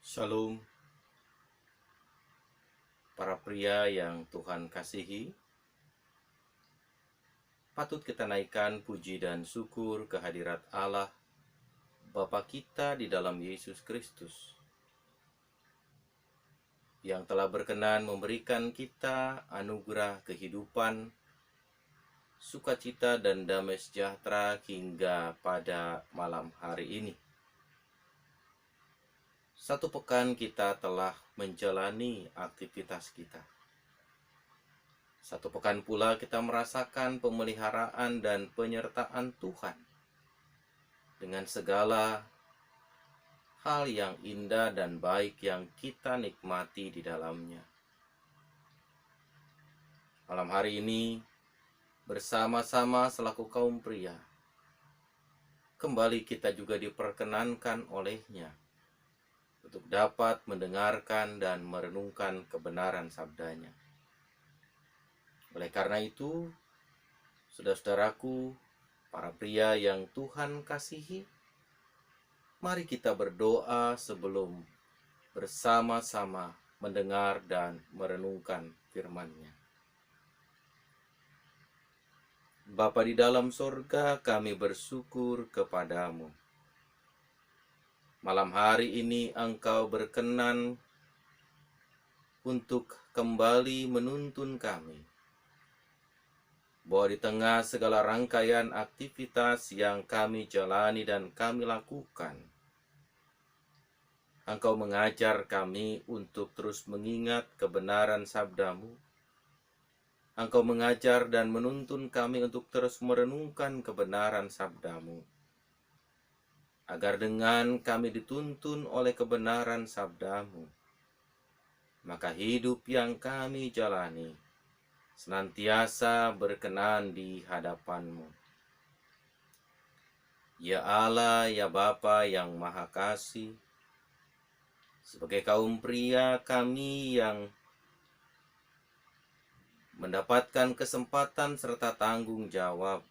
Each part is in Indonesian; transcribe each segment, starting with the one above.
Shalom, para pria yang Tuhan kasihi. Patut kita naikkan puji dan syukur kehadirat Allah, Bapa kita di dalam Yesus Kristus, yang telah berkenan memberikan kita anugerah kehidupan, sukacita dan damai sejahtera hingga pada malam hari ini. Satu pekan kita telah menjalani aktivitas kita. Satu pekan pula kita merasakan pemeliharaan dan penyertaan Tuhan dengan segala hal yang indah dan baik yang kita nikmati di dalamnya. Malam hari ini, bersama-sama selaku kaum pria, kembali kita juga diperkenankan olehnya untuk dapat mendengarkan dan merenungkan kebenaran sabdanya. Oleh karena itu, saudara-saudaraku, para pria yang Tuhan kasihi, mari kita berdoa sebelum bersama-sama mendengar dan merenungkan firman-Nya. Bapa di dalam sorga, kami bersyukur kepadamu. Malam hari ini Engkau berkenan untuk kembali menuntun kami, bahwa di tengah segala rangkaian aktivitas yang kami jalani dan kami lakukan, Engkau mengajar kami untuk terus mengingat kebenaran sabdamu. Engkau mengajar dan menuntun kami untuk terus merenungkan kebenaran sabdamu, agar dengan kami dituntun oleh kebenaran sabdamu, maka hidup yang kami jalani senantiasa berkenan di hadapan-Mu. Ya Allah, ya Bapa yang Maha Kasih, sebagai kaum pria kami yang mendapatkan kesempatan serta tanggung jawab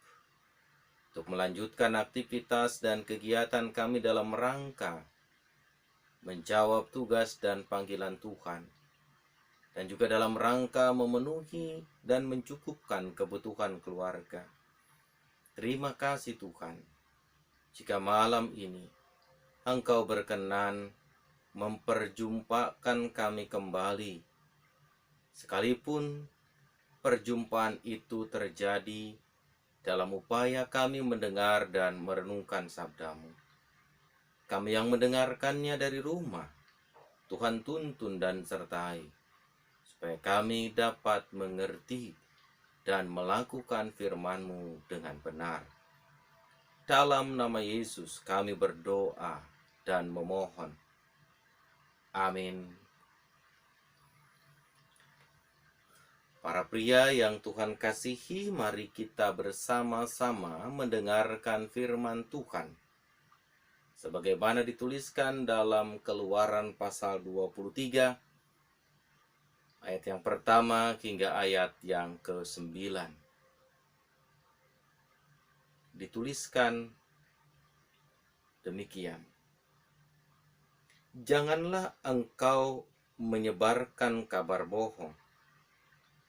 untuk melanjutkan aktivitas dan kegiatan kami dalam rangka menjawab tugas dan panggilan Tuhan, dan juga dalam rangka memenuhi dan mencukupkan kebutuhan keluarga. Terima kasih Tuhan, jika malam ini Engkau berkenan memperjumpakan kami kembali, sekalipun perjumpaan itu terjadi dalam upaya kami mendengar dan merenungkan sabdamu. Kami yang mendengarkannya dari rumah, Tuhan tuntun dan sertai, supaya kami dapat mengerti dan melakukan firman-Mu dengan benar. Dalam nama Yesus kami berdoa dan memohon. Amin. Para pria yang Tuhan kasihi, mari kita bersama-sama mendengarkan firman Tuhan, sebagaimana dituliskan dalam Keluaran pasal 23, ayat yang pertama hingga ayat yang ke-9. Dituliskan demikian: Janganlah engkau menyebarkan kabar bohong.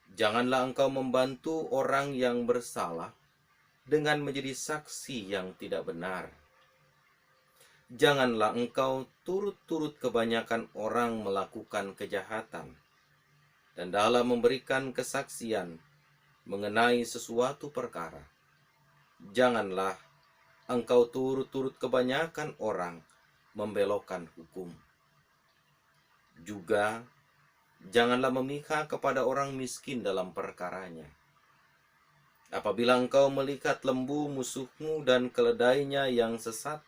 Janganlah engkau membantu orang yang bersalah dengan menjadi saksi yang tidak benar. Janganlah engkau turut-turut kebanyakan orang melakukan kejahatan, dan dalam memberikan kesaksian mengenai sesuatu perkara, janganlah engkau turut-turut kebanyakan orang membelokkan hukum. Juga janganlah memihak kepada orang miskin dalam perkaranya. Apabila engkau melihat lembu musuhmu dan keledainya yang sesat,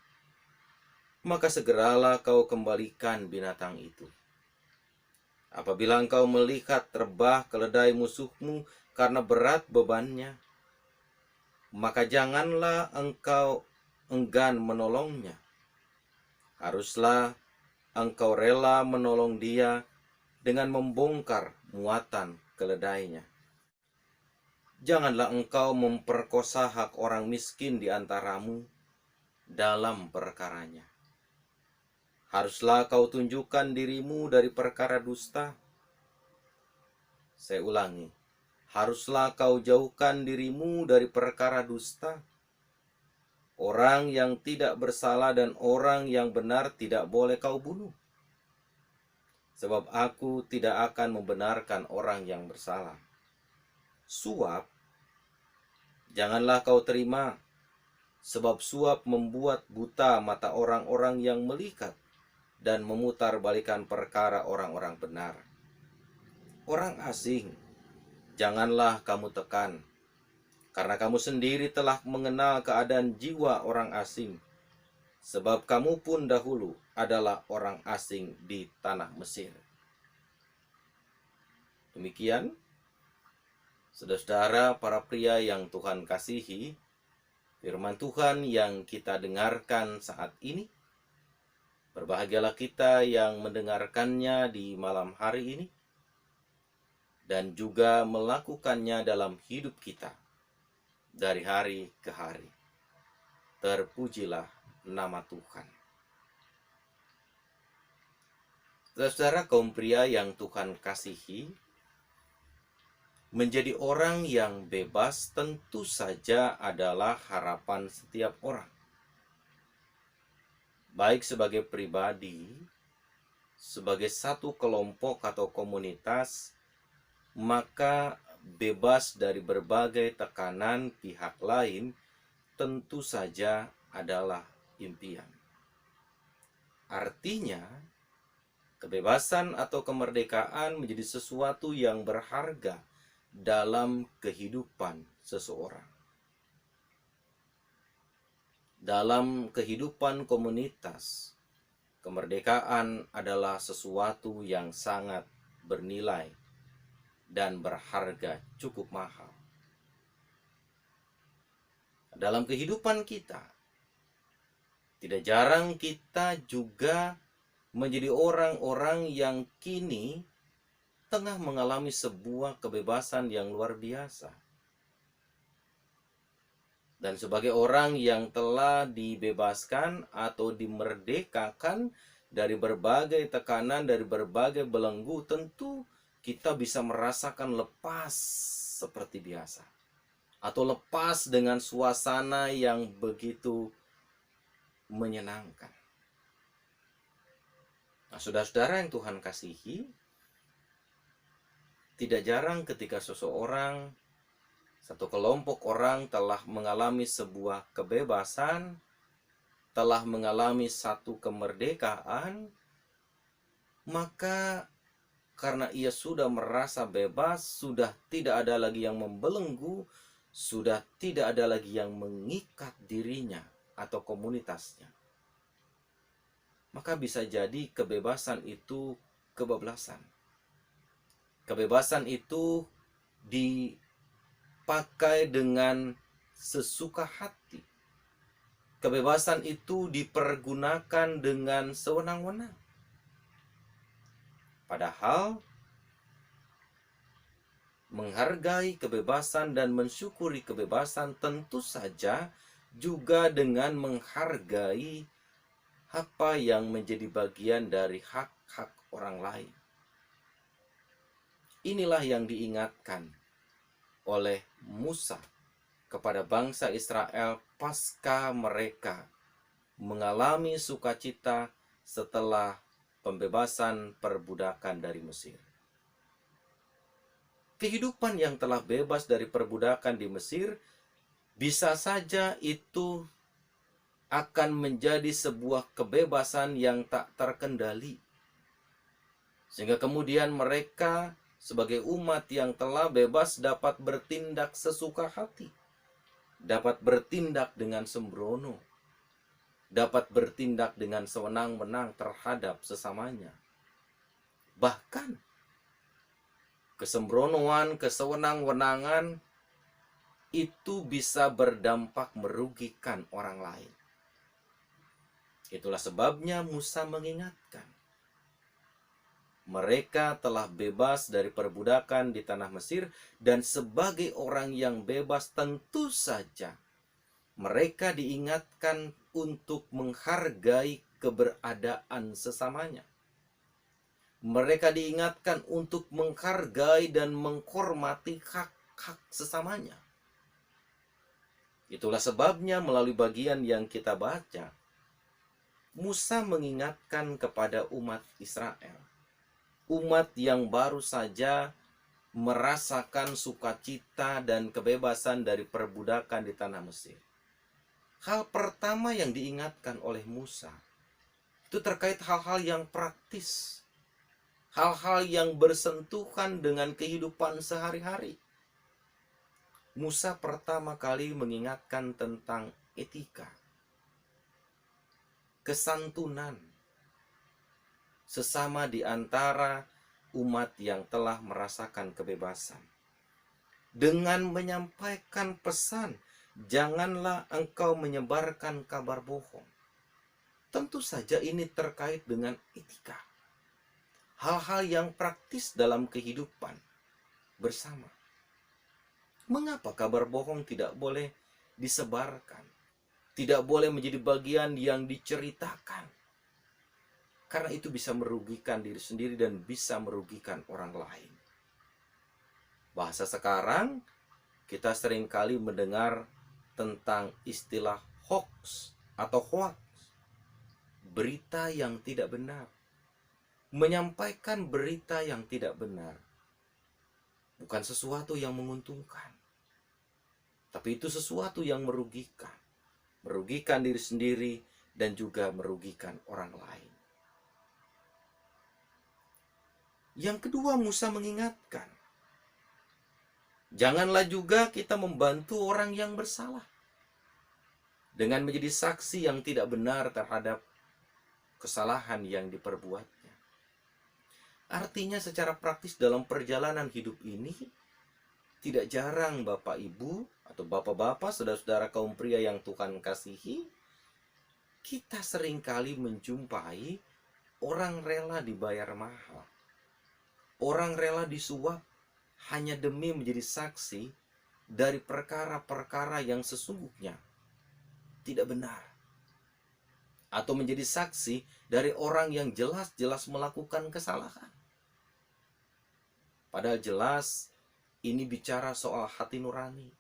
maka segeralah kau kembalikan binatang itu. Apabila engkau melihat rebah keledai musuhmu karena berat bebannya, maka janganlah engkau enggan menolongnya. Haruslah engkau rela menolong dia dengan membongkar muatan keledainya. Janganlah engkau memperkosa hak orang miskin di antaramu dalam perkaranya. Haruslah kau tunjukkan dirimu dari perkara dusta. Saya ulangi, haruslah kau jauhkan dirimu dari perkara dusta. Orang yang tidak bersalah dan orang yang benar tidak boleh kau bunuh. Sebab aku tidak akan membenarkan orang yang bersalah. Suap, janganlah kau terima, sebab suap membuat buta mata orang-orang yang melikat dan memutarbalikan perkara orang-orang benar. Orang asing, janganlah kamu tekan, karena kamu sendiri telah mengenal keadaan jiwa orang asing, sebab kamu pun dahulu adalah orang asing di tanah Mesir. Demikian, saudara-saudara para pria yang Tuhan kasihi, firman Tuhan yang kita dengarkan saat ini. Berbahagialah kita yang mendengarkannya di malam hari ini dan juga melakukannya dalam hidup kita dari hari ke hari. Terpujilah nama Tuhan. Saudara kaum pria yang Tuhan kasihi, menjadi orang yang bebas tentu saja adalah harapan setiap orang. Baik sebagai pribadi, sebagai satu kelompok atau komunitas, maka bebas dari berbagai tekanan pihak lain tentu saja adalah impian. Artinya, kebebasan atau kemerdekaan menjadi sesuatu yang berharga dalam kehidupan seseorang. Dalam kehidupan komunitas, kemerdekaan adalah sesuatu yang sangat bernilai dan berharga cukup mahal. Dalam kehidupan kita, tidak jarang kita juga menjadi orang-orang yang kini tengah mengalami sebuah kebebasan yang luar biasa. Dan sebagai orang yang telah dibebaskan atau dimerdekakan dari berbagai tekanan, dari berbagai belenggu, tentu kita bisa merasakan lepas seperti biasa. Atau lepas dengan suasana yang begitu menyenangkan. Nah, saudara-saudara yang Tuhan kasihi, tidak jarang ketika seseorang, satu kelompok orang telah mengalami sebuah kebebasan, telah mengalami satu kemerdekaan, maka karena ia sudah merasa bebas, sudah tidak ada lagi yang membelenggu, sudah tidak ada lagi yang mengikat dirinya atau komunitasnya, maka bisa jadi kebebasan itu kebablasan. Kebebasan itu dipakai dengan sesuka hati. Kebebasan itu dipergunakan dengan sewenang-wenang. Padahal menghargai kebebasan dan mensyukuri kebebasan tentu saja juga dengan menghargai apa yang menjadi bagian dari hak-hak orang lain. Inilah yang diingatkan oleh Musa kepada bangsa Israel pasca mereka mengalami sukacita setelah pembebasan perbudakan dari Mesir. Kehidupan yang telah bebas dari perbudakan di Mesir bisa saja itu akan menjadi sebuah kebebasan yang tak terkendali. Sehingga kemudian mereka sebagai umat yang telah bebas dapat bertindak sesuka hati, dapat bertindak dengan sembrono, dapat bertindak dengan sewenang-wenang terhadap sesamanya. Bahkan kesembronoan, kesewenang-wenangan itu bisa berdampak merugikan orang lain. Itulah sebabnya Musa mengingatkan, mereka telah bebas dari perbudakan di tanah Mesir, dan sebagai orang yang bebas tentu saja mereka diingatkan untuk menghargai keberadaan sesamanya. Mereka diingatkan untuk menghargai dan menghormati hak-hak sesamanya. Itulah sebabnya melalui bagian yang kita baca, Musa mengingatkan kepada umat Israel, umat yang baru saja merasakan sukacita dan kebebasan dari perbudakan di tanah Mesir. Hal pertama yang diingatkan oleh Musa itu terkait hal-hal yang praktis, hal-hal yang bersentuhan dengan kehidupan sehari-hari. Musa pertama kali mengingatkan tentang etika, kesantunan sesama di antara umat yang telah merasakan kebebasan. Dengan menyampaikan pesan, janganlah engkau menyebarkan kabar bohong. Tentu saja ini terkait dengan etika. Hal-hal yang praktis dalam kehidupan bersama. Mengapa kabar bohong tidak boleh disebarkan? Tidak boleh menjadi bagian yang diceritakan. Karena itu bisa merugikan diri sendiri dan bisa merugikan orang lain. Bahasa sekarang, kita seringkali mendengar tentang istilah hoax atau hoax. Berita yang tidak benar. Menyampaikan berita yang tidak benar bukan sesuatu yang menguntungkan, tapi itu sesuatu yang merugikan. Merugikan diri sendiri dan juga merugikan orang lain. Yang kedua, Musa mengingatkan, janganlah juga kita membantu orang yang bersalah dengan menjadi saksi yang tidak benar terhadap kesalahan yang diperbuatnya. Artinya secara praktis dalam perjalanan hidup ini, tidak jarang Bapak Ibu atau Bapak-Bapak, saudara-saudara kaum pria yang Tuhan kasihi, kita seringkali menjumpai orang rela dibayar mahal. Orang rela disuap hanya demi menjadi saksi dari perkara-perkara yang sesungguhnya tidak benar. Atau menjadi saksi dari orang yang jelas-jelas melakukan kesalahan. Padahal jelas ini bicara soal hati nurani.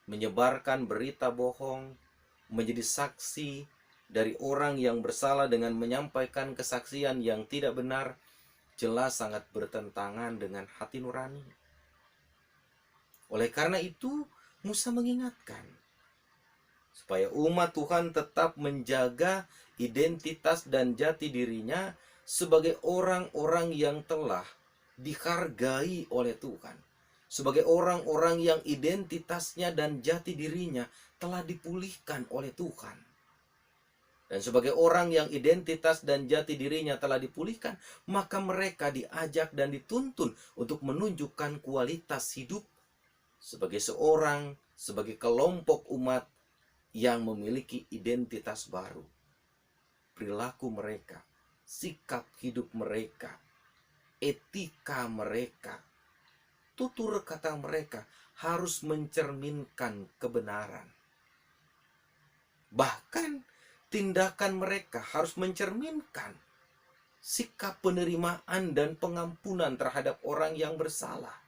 Menyebarkan berita bohong, menjadi saksi dari orang yang bersalah dengan menyampaikan kesaksian yang tidak benar, jelas sangat bertentangan dengan hati nurani. Oleh karena itu, Musa mengingatkan supaya umat Tuhan tetap menjaga identitas dan jati dirinya sebagai orang-orang yang telah dihargai oleh Tuhan. Sebagai orang-orang yang identitasnya dan jati dirinya telah dipulihkan oleh Tuhan. Dan sebagai orang yang identitas dan jati dirinya telah dipulihkan, maka mereka diajak dan dituntun untuk menunjukkan kualitas hidup sebagai sebagai kelompok umat yang memiliki identitas baru. Perilaku mereka, sikap hidup mereka, etika mereka, tutur kata mereka harus mencerminkan kebenaran. Bahkan tindakan mereka harus mencerminkan sikap penerimaan dan pengampunan terhadap orang yang bersalah.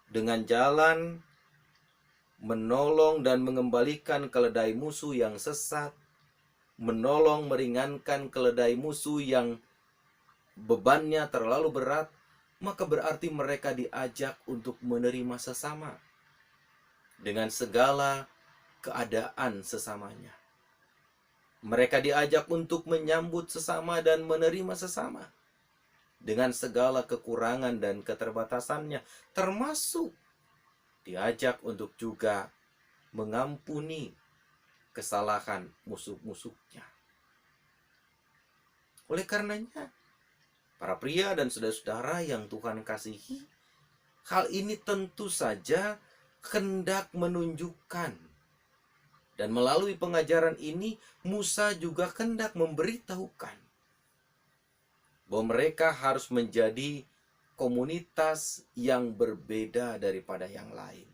Dengan jalan menolong dan mengembalikan keledai musuh yang sesat, menolong meringankan keledai musuh yang bebannya terlalu berat, maka berarti mereka diajak untuk menerima sesama dengan segala keadaan sesamanya. Mereka diajak untuk menyambut sesama dan menerima sesama dengan segala kekurangan dan keterbatasannya, termasuk diajak untuk juga mengampuni kesalahan musuh-musuhnya. Oleh karenanya, para pria dan saudara-saudara yang Tuhan kasihi, hal ini tentu saja hendak menunjukkan, dan melalui pengajaran ini Musa juga hendak memberitahukan bahwa mereka harus menjadi komunitas yang berbeda daripada yang lain.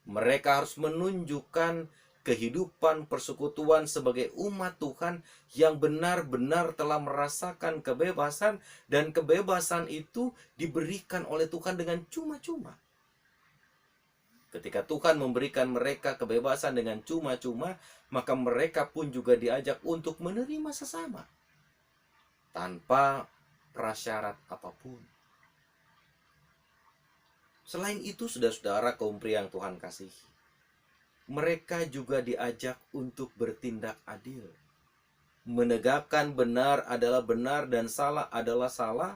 Mereka harus menunjukkan kehidupan persekutuan sebagai umat Tuhan yang benar-benar telah merasakan kebebasan, dan kebebasan itu diberikan oleh Tuhan dengan cuma-cuma. Ketika Tuhan memberikan mereka kebebasan dengan cuma-cuma, maka mereka pun juga diajak untuk menerima sesama tanpa prasyarat apapun. Selain itu, saudara-saudara kaum pria yang Tuhan kasihi, mereka juga diajak untuk bertindak adil. Menegakkan benar adalah benar dan salah adalah salah.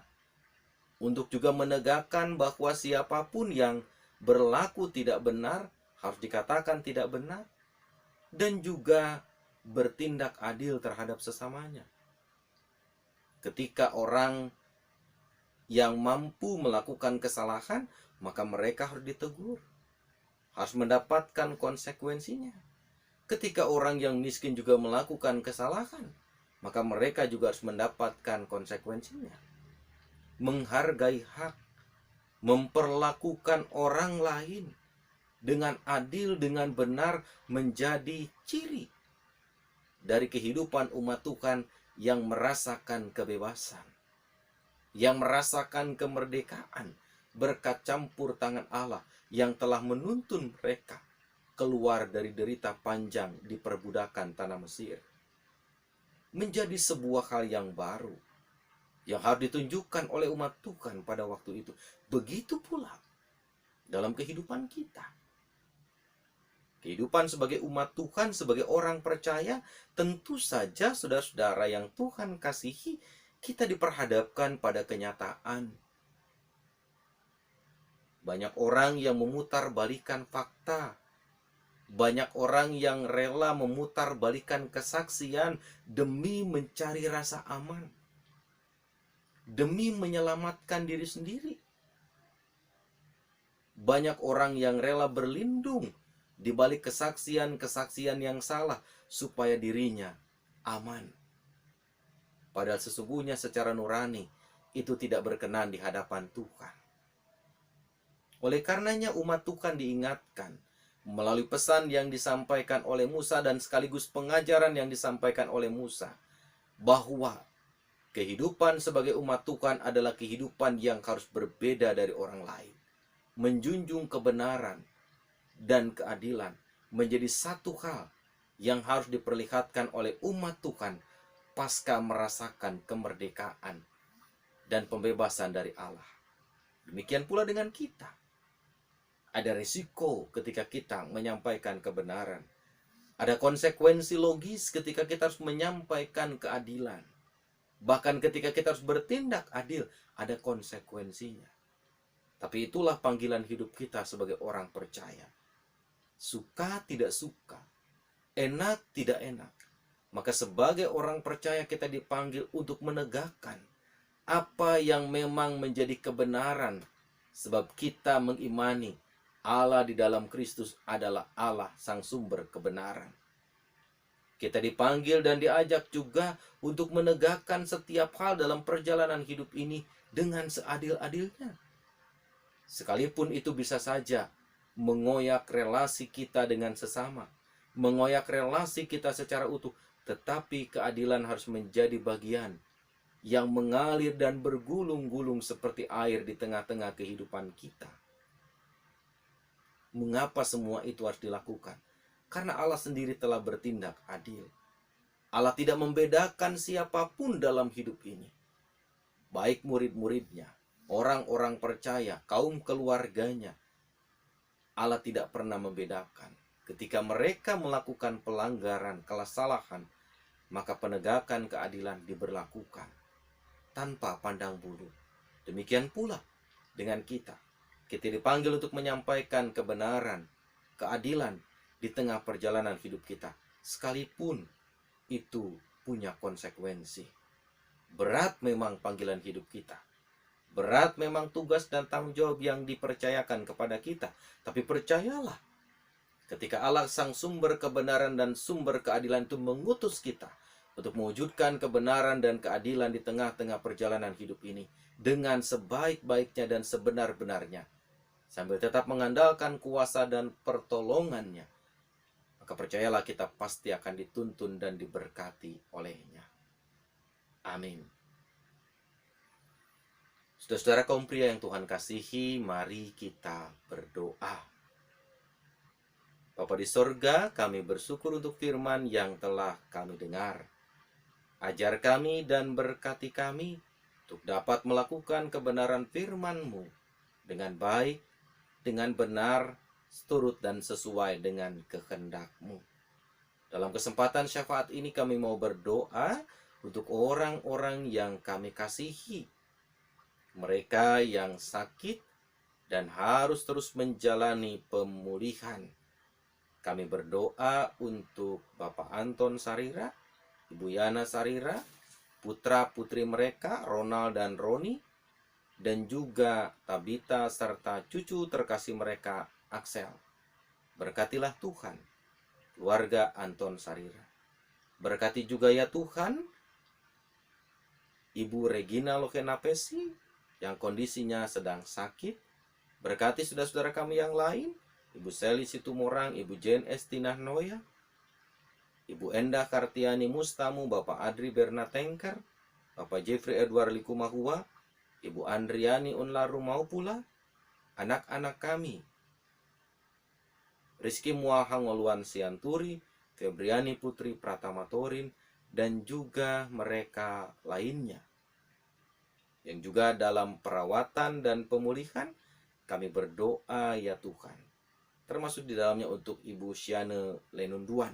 Untuk juga menegakkan bahwa siapapun yang berlaku tidak benar harus dikatakan tidak benar, dan juga bertindak adil terhadap sesamanya. Ketika orang yang mampu melakukan kesalahan, maka mereka harus ditegur, harus mendapatkan konsekuensinya. Ketika orang yang miskin juga melakukan kesalahan, maka mereka juga harus mendapatkan konsekuensinya. Menghargai hak, memperlakukan orang lain dengan adil, dengan benar, menjadi ciri dari kehidupan umat Tuhan yang merasakan kebebasan, yang merasakan kemerdekaan berkat campur tangan Allah yang telah menuntun mereka keluar dari derita panjang di perbudakan tanah Mesir. Menjadi sebuah hal yang baru yang harus ditunjukkan oleh umat Tuhan pada waktu itu. Begitu pula dalam kehidupan kita. Kehidupan sebagai umat Tuhan, sebagai orang percaya, tentu saja saudara-saudara yang Tuhan kasihi, kita diperhadapkan pada kenyataan. Banyak orang yang memutarbalikkan fakta. Banyak orang yang rela memutarbalikkan kesaksian demi mencari rasa aman, demi menyelamatkan diri sendiri. Banyak orang yang rela berlindung di balik kesaksian-kesaksian yang salah supaya dirinya aman. Padahal sesungguhnya secara nurani itu tidak berkenan di hadapan Tuhan. Oleh karenanya umat Tuhan diingatkan melalui pesan yang disampaikan oleh Musa dan sekaligus pengajaran yang disampaikan oleh Musa, bahwa kehidupan sebagai umat Tuhan adalah kehidupan yang harus berbeda dari orang lain. Menjunjung kebenaran dan keadilan menjadi satu hal yang harus diperlihatkan oleh umat Tuhan pasca merasakan kemerdekaan dan pembebasan dari Allah. Demikian pula dengan kita. Ada risiko ketika kita menyampaikan kebenaran. Ada konsekuensi logis ketika kita harus menyampaikan keadilan. Bahkan ketika kita harus bertindak adil, ada konsekuensinya. Tapi itulah panggilan hidup kita sebagai orang percaya. Suka tidak suka, enak tidak enak, maka sebagai orang percaya kita dipanggil untuk menegakkan apa yang memang menjadi kebenaran. Sebab kita mengimani Allah di dalam Kristus adalah Allah sang sumber kebenaran. Kita dipanggil dan diajak juga untuk menegakkan setiap hal dalam perjalanan hidup ini dengan seadil-adilnya. Sekalipun itu bisa saja mengoyak relasi kita dengan sesama, mengoyak relasi kita secara utuh, tetapi keadilan harus menjadi bagian yang mengalir dan bergulung-gulung seperti air di tengah-tengah kehidupan kita. Mengapa semua itu harus dilakukan? Karena Allah sendiri telah bertindak adil. Allah tidak membedakan siapapun dalam hidup ini. Baik murid-muridnya, orang-orang percaya, kaum keluarganya. Allah tidak pernah membedakan. Ketika mereka melakukan pelanggaran, kesalahan, maka penegakan keadilan diberlakukan tanpa pandang bulu. Demikian pula dengan kita. Kita dipanggil untuk menyampaikan kebenaran, keadilan di tengah perjalanan hidup kita, sekalipun itu punya konsekuensi. Berat memang panggilan hidup kita. Berat memang tugas dan tanggung jawab yang dipercayakan kepada kita. Tapi percayalah, ketika Allah sang sumber kebenaran dan sumber keadilan itu mengutus kita untuk mewujudkan kebenaran dan keadilan di tengah-tengah perjalanan hidup ini dengan sebaik-baiknya dan sebenar-benarnya, sambil tetap mengandalkan kuasa dan pertolongannya, maka percayalah kita pasti akan dituntun dan diberkati olehnya. Amin. Saudara-saudara kaum pria yang Tuhan kasihi, mari kita berdoa. Bapa di sorga, kami bersyukur untuk firman yang telah kami dengar. Ajar kami dan berkati kami untuk dapat melakukan kebenaran firman-Mu dengan baik, dengan benar, seturut dan sesuai dengan kehendak-Mu. Dalam kesempatan syafaat ini kami mau berdoa untuk orang-orang yang kami kasihi. Mereka yang sakit dan harus terus menjalani pemulihan. Kami berdoa untuk Bapak Anton Sarira, Ibu Yana Sarira, putra-putri mereka, Ronald dan Roni, dan juga Tabita serta cucu terkasih mereka, Axel. Berkatilah Tuhan keluarga Anton Sarira. Berkati juga ya Tuhan Ibu Regina Lokenapesi yang kondisinya sedang sakit. Berkati saudara-saudara kami yang lain, Ibu Seli Situmorang, Ibu Jane Estinah Noya, Ibu Endah Kartiani Mustamu, Bapak Adri Bernatengker, Bapak Jeffrey Edward Likumahua, Ibu Andriani Unlaru Maupula, anak-anak kami, Rizky Muahang Oluan Sianturi, Febriani Putri Pratama Torin, dan juga mereka lainnya yang juga dalam perawatan dan pemulihan. Kami berdoa ya Tuhan, termasuk di dalamnya untuk Ibu Syane Lenunduan.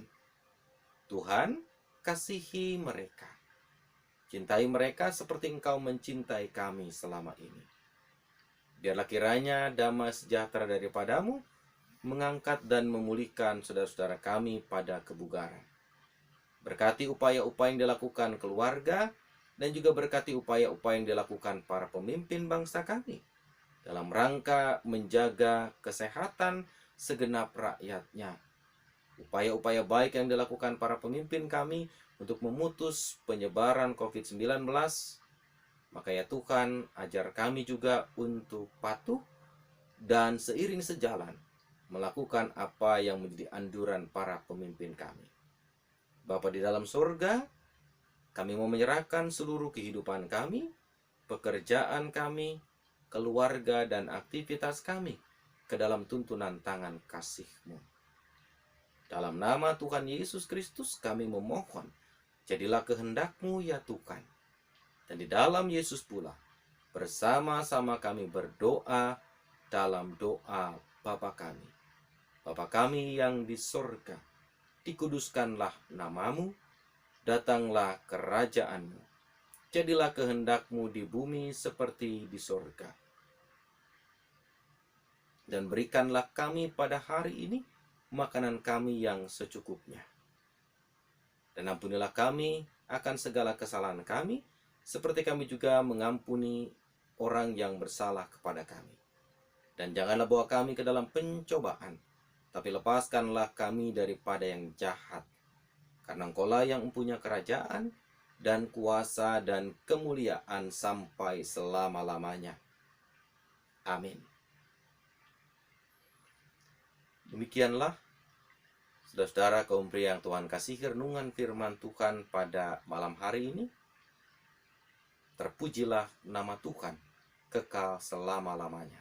Tuhan, kasihi mereka, cintai mereka seperti Engkau mencintai kami selama ini. Biarlah kiranya damai sejahtera daripadamu mengangkat dan memulihkan saudara-saudara kami pada kebugaran. Berkati upaya-upaya yang dilakukan keluarga, dan juga berkati upaya-upaya yang dilakukan para pemimpin bangsa kami dalam rangka menjaga kesehatan segenap rakyatnya. Upaya-upaya baik yang dilakukan para pemimpin kami untuk memutus penyebaran COVID-19, maka ya Tuhan, ajar kami juga untuk patuh dan seiring sejalan melakukan apa yang menjadi anjuran para pemimpin kami. Bapa di dalam surga, kami mau menyerahkan seluruh kehidupan kami, pekerjaan kami, keluarga, dan aktivitas kami ke dalam tuntunan tangan kasih-Mu. Dalam nama Tuhan Yesus Kristus kami memohon, jadilah kehendak-Mu ya Tuhan. Dan di dalam Yesus pula, bersama-sama kami berdoa dalam doa Bapa kami. Bapa kami yang di sorga, dikuduskanlah nama-Mu, datanglah kerajaan-Mu. Jadilah kehendak-Mu di bumi seperti di sorga. Dan berikanlah kami pada hari ini makanan kami yang secukupnya. Dan ampunilah kami akan segala kesalahan kami, seperti kami juga mengampuni orang yang bersalah kepada kami. Dan janganlah bawa kami ke dalam pencobaan, tapi lepaskanlah kami daripada yang jahat. Karena Engkaulah yang mempunyai kerajaan dan kuasa dan kemuliaan sampai selama-lamanya. Amin. Demikianlah, saudara-saudara kaum pria yang Tuhan kasihi, renungan firman Tuhan pada malam hari ini. Terpujilah nama Tuhan kekal selama-lamanya.